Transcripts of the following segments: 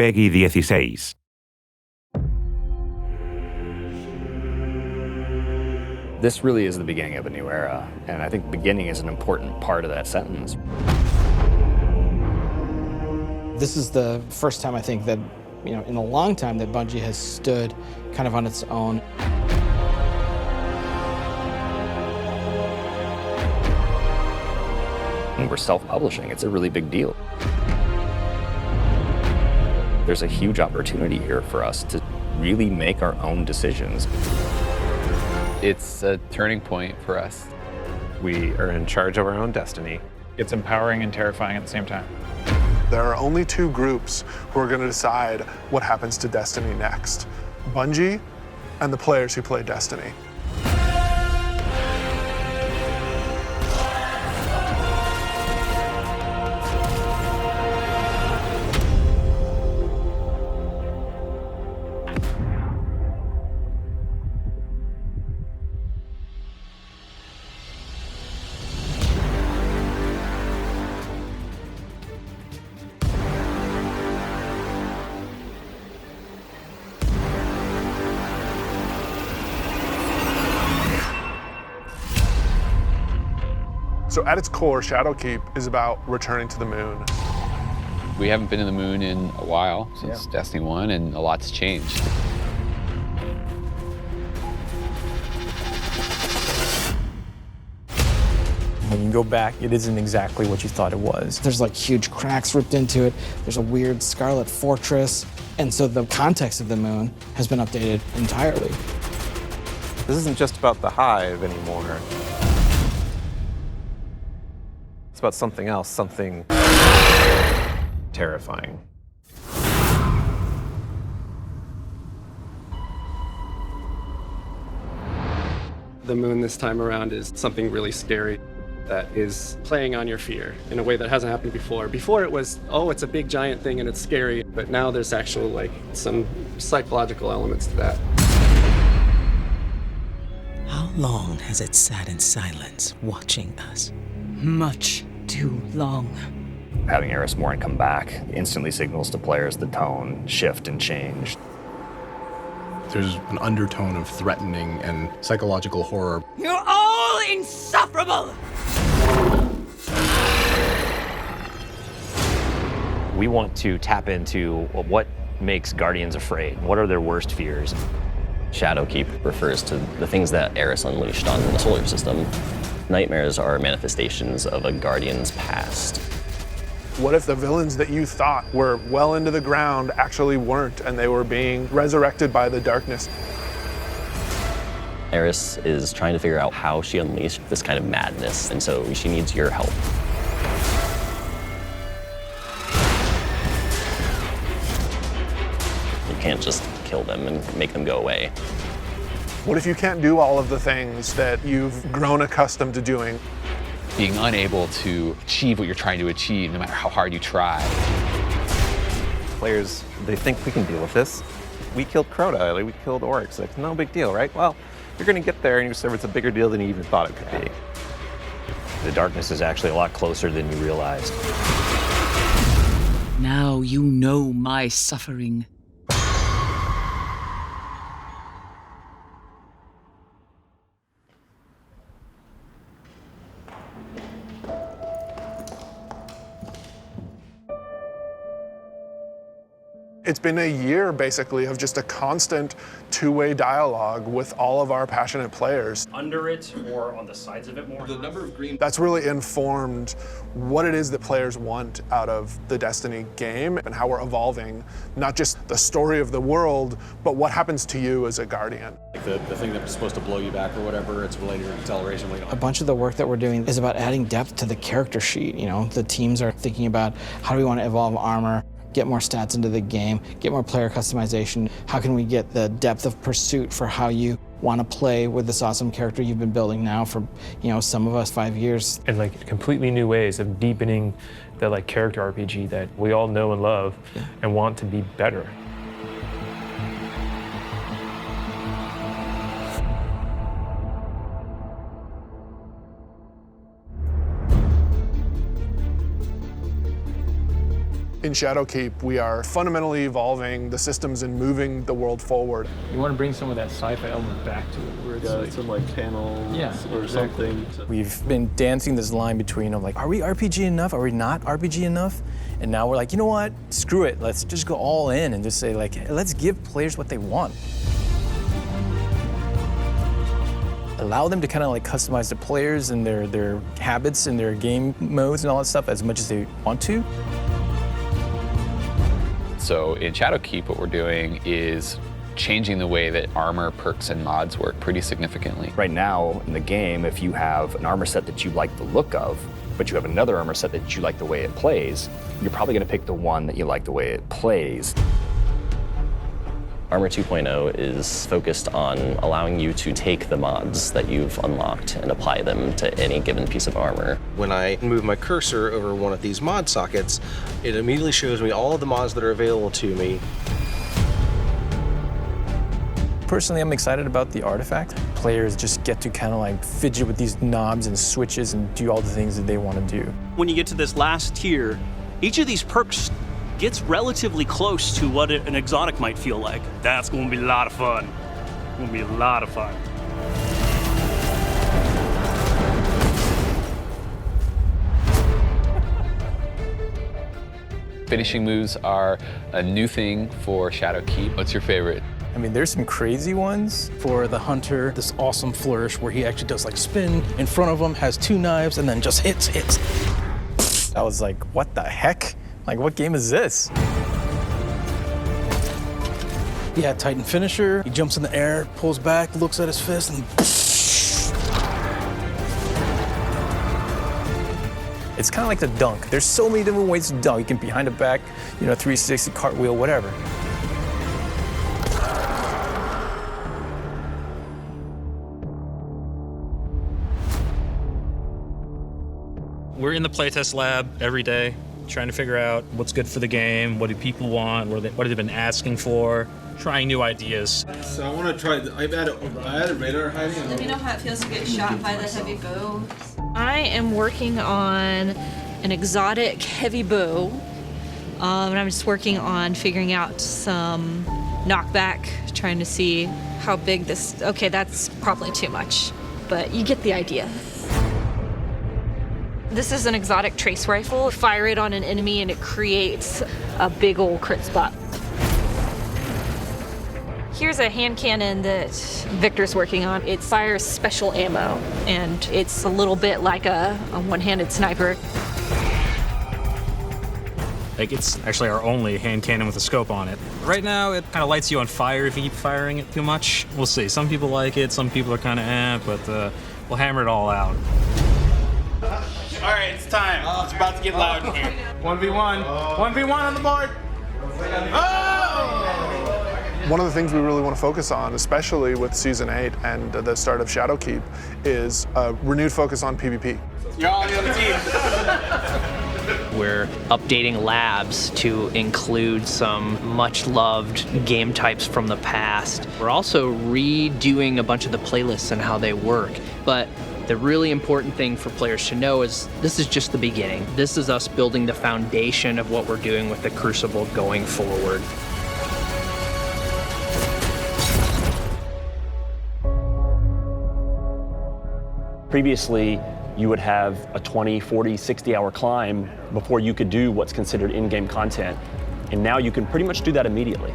Peggy 16. This really is the beginning of a new era, and I think beginning is an important part of that sentence. This is the first time I think that, in a long time that Bungie has stood kind of on its own. And we're self-publishing. It's a really big deal. There's a huge opportunity here for us to really make our own decisions. It's a turning point for us. We are in charge of our own destiny. It's empowering and terrifying at the same time. There are only two groups who are going to decide what happens to Destiny next: Bungie and the players who play Destiny. So at its core, Shadowkeep is about returning to the moon. We haven't been to the moon in a while, since Destiny 1, and a lot's changed. When you go back, it isn't exactly what you thought it was. There's like huge cracks ripped into it. There's a weird scarlet fortress. And so the context of the moon has been updated entirely. This isn't just about the hive anymore. It's about something else, something terrifying. The moon this time around is something really scary that is playing on your fear in a way that hasn't happened before. Before it was, oh, it's a big giant thing and it's scary, but now there's actual some psychological elements to that. How long has it sat in silence, watching us? Much too long. Having Eris Morn come back instantly signals to players the tone shift and change. There's an undertone of threatening and psychological horror. You're all insufferable! We want to tap into what makes Guardians afraid. What are their worst fears? Shadowkeep refers to the things that Eris unleashed on the solar system. Nightmares are manifestations of a Guardian's past. What if the villains that you thought were well into the ground actually weren't, and they were being resurrected by the darkness? Eris is trying to figure out how she unleashed this kind of madness, and so she needs your help. You can't just kill them and make them go away. What if you can't do all of the things that you've grown accustomed to doing? Being unable to achieve what you're trying to achieve, no matter how hard you try. Players, they think we can deal with this. We killed Crota, we killed orcs, no big deal, right? Well, you're gonna get there and you discover it's a bigger deal than you even thought it could be. The darkness is actually a lot closer than you realized. Now you know my suffering. It's been a year, basically, of just a constant two-way dialogue with all of our passionate players. Under it or on the sides of it more? The number of green. That's really informed what it is that players want out of the Destiny game and how we're evolving, not just the story of the world, but what happens to you as a Guardian. Like the thing that was supposed to blow you back or whatever, it's related to acceleration. A bunch of the work that we're doing is about adding depth to the character sheet. The teams are thinking about how do we want to evolve armor, get more stats into the game, get more player customization. How can we get the depth of pursuit for how you want to play with this awesome character you've been building now for, some of us 5 years. And completely new ways of deepening the character RPG that we all know and love and want to be better. In Shadowkeep, we are fundamentally evolving the systems and moving the world forward. You want to bring some of that sci-fi element back to it, where it's some like panels or exactly. something. We've been dancing this line between like, are we RPG enough? Are we not RPG enough? And now we're like, you know what? Screw it. Let's just go all in and just say like, hey, let's give players what they want. Allow them to kind of like customize the players and their habits and their game modes and all that stuff as much as they want to. So in Shadowkeep, what we're doing is changing the way that armor, perks, and mods work pretty significantly. Right now in the game, if you have an armor set that you like the look of, but you have another armor set that you like the way it plays, you're probably going to pick the one that you like the way it plays. Armor 2.0 is focused on allowing you to take the mods that you've unlocked and apply them to any given piece of armor. When I move my cursor over one of these mod sockets, it immediately shows me all of the mods that are available to me. Personally, I'm excited about the artifact. Players just get to kind of like fidget with these knobs and switches and do all the things that they want to do. When you get to this last tier, each of these perks gets relatively close to what an exotic might feel like. That's going to be a lot of fun. It's going to be a lot of fun. Finishing moves are a new thing for Shadowkeep. What's your favorite? I mean, there's some crazy ones. For the hunter, this awesome flourish where he actually does like spin in front of him, has two knives, and then just hits. I was like, what the heck? Like, what game is this? Yeah, Titan finisher. He jumps in the air, pulls back, looks at his fist, and It's kind of like the dunk. There's so many different ways to dunk. You can behind the back, 360, cartwheel, whatever. We're in the playtest lab every day, trying to figure out what's good for the game, what do people want, what have they been asking for, trying new ideas. So I want to try, I added radar hiding. Let me know how it feels to get shot by the heavy bow. I am working on an exotic heavy bow, and I'm just working on figuring out some knockback, trying to see how big this, okay, that's probably too much, but you get the idea. This is an exotic trace rifle. Fire it on an enemy and it creates a big old crit spot. Here's a hand cannon that Victor's working on. It fires special ammo, and it's a little bit like a one-handed sniper. Like, it's actually our only hand cannon with a scope on it. Right now, it kind of lights you on fire if you keep firing it too much. We'll see. Some people like it, some people are kind of but we'll hammer it all out. All right, it's time. It's about to get loud in here. 1v1. 1v1 on the board. Oh! One of the things we really want to focus on, especially with Season 8 and the start of Shadowkeep, is a renewed focus on PvP. You're all on the other team. We're updating labs to include some much-loved game types from the past. We're also redoing a bunch of the playlists and how they work. But the really important thing for players to know is this is just the beginning. This is us building the foundation of what we're doing with the Crucible going forward. Previously, you would have a 20, 40, 60-hour climb before you could do what's considered in-game content. And now you can pretty much do that immediately.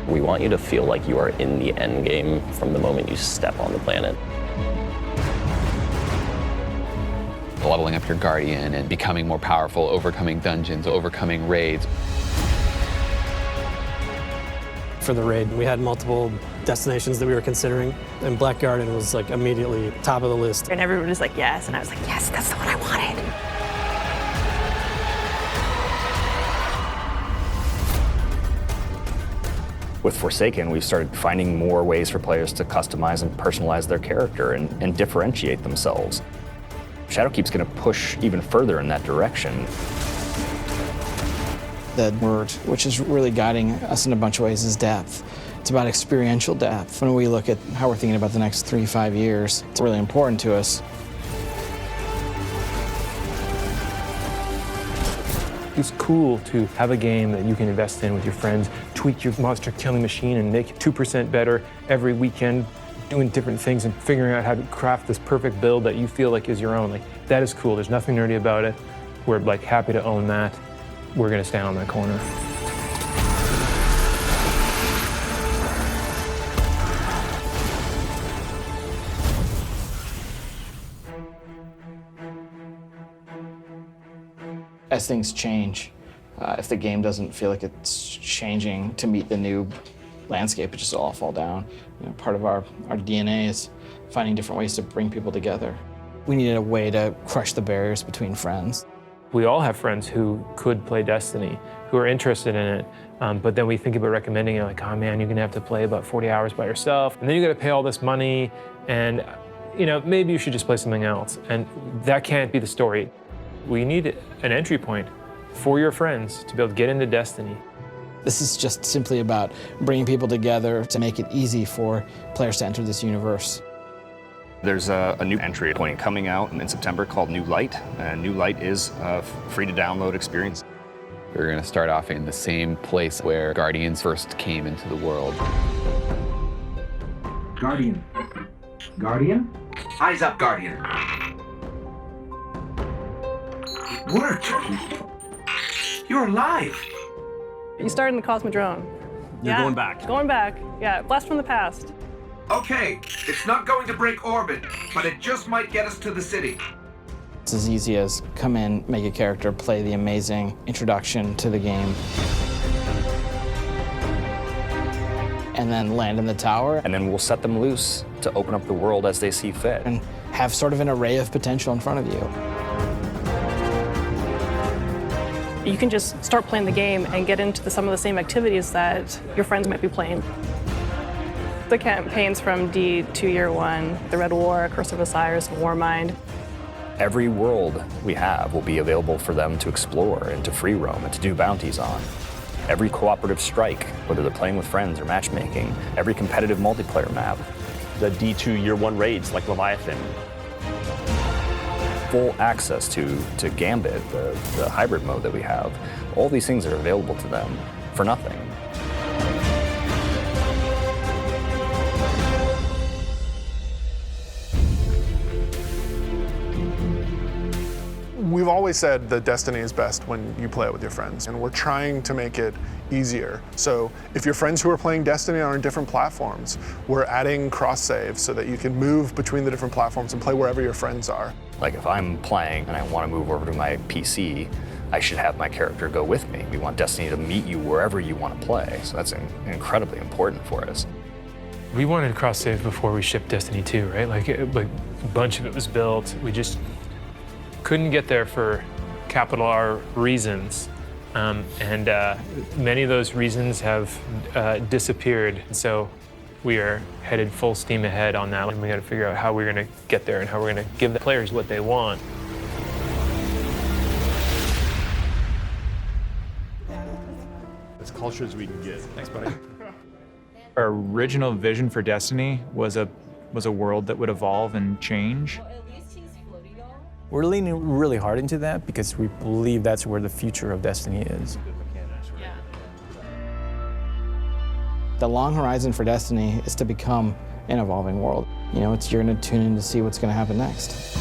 We want you to feel like you are in the end game from the moment you step on the planet. Leveling up your Guardian and becoming more powerful, overcoming dungeons, overcoming raids. For the raid, we had multiple destinations that we were considering, and Black Garden was like immediately top of the list. And everyone was like, yes, and I was like, yes, that's the one I wanted. With Forsaken, we've started finding more ways for players to customize and personalize their character and differentiate themselves. Shadowkeep's going to push even further in that direction. The word, which is really guiding us in a bunch of ways, is depth. It's about experiential depth. When we look at how we're thinking about the next 3-5 years, it's really important to us. It's cool to have a game that you can invest in with your friends, tweak your monster killing machine and make it 2% better every weekend, doing different things and figuring out how to craft this perfect build that you feel like is your own. Like, that is cool. There's nothing nerdy about it. We're like happy to own that. We're gonna stand on that corner. As things change, if the game doesn't feel like it's changing to meet the new landscape, it just all fall down. You know, part of our DNA is finding different ways to bring people together. We needed a way to crush the barriers between friends. We all have friends who could play Destiny, who are interested in it, but then we think about recommending it like, oh man, you're gonna have to play about 40 hours by yourself, and then you gotta pay all this money, and you know, maybe you should just play something else. And that can't be the story. We need an entry point for your friends to be able to get into Destiny. This is just simply about bringing people together to make it easy for players to enter this universe. There's a new entry point coming out in September called New Light, and New Light is a free-to-download experience. We're going to start off in the same place where Guardians first came into the world. Guardian. Guardian? Eyes up, Guardian. It worked. You're alive. You started in the Cosmodrome. You're going back. Going back. Yeah, blast from the past. Okay, it's not going to break orbit, but it just might get us to the city. It's as easy as come in, make a character, play the amazing introduction to the game, and then land in the tower. And then we'll set them loose to open up the world as they see fit. And have sort of an array of potential in front of you. You can just start playing the game and get into some of the same activities that your friends might be playing. The campaigns from D to Year One, the Red War, Curse of Osiris, Warmind. Every world we have will be available for them to explore and to free roam and to do bounties on. Every cooperative strike, whether they're playing with friends or matchmaking, every competitive multiplayer map. The D2 Year One raids like Leviathan. Full access to Gambit, the hybrid mode that we have. All these things are available to them for nothing. We've always said that Destiny is best when you play it with your friends, and we're trying to make it easier. So if your friends who are playing Destiny are on different platforms, we're adding cross-save so that you can move between the different platforms and play wherever your friends are. Like if I'm playing and I want to move over to my PC, I should have my character go with me. We want Destiny to meet you wherever you want to play, so that's incredibly important for us. We wanted cross-save before we shipped Destiny 2, right? Like a bunch of it was built. We just couldn't get there for capital R reasons. And many of those reasons have disappeared. So we are headed full steam ahead on that. And we got to figure out how we're going to get there and how we're going to give the players what they want. As culture as we can get. Thanks, buddy. Our original vision for Destiny was a world that would evolve and change. We're leaning really hard into that because we believe that's where the future of Destiny is. The long horizon for Destiny is to become an evolving world. You know, you're going to tune in to see what's going to happen next.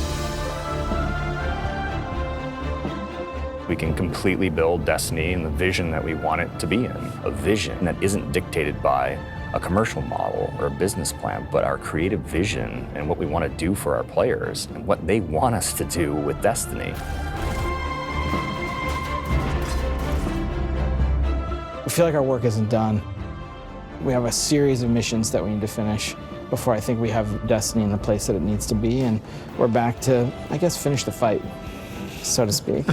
We can completely build Destiny in the vision that we want it to be in. A vision that isn't dictated by a commercial model or a business plan, but our creative vision and what we want to do for our players and what they want us to do with Destiny. We feel like our work isn't done. We have a series of missions that we need to finish before I think we have Destiny in the place that it needs to be, and we're back to, I guess, finish the fight, so to speak.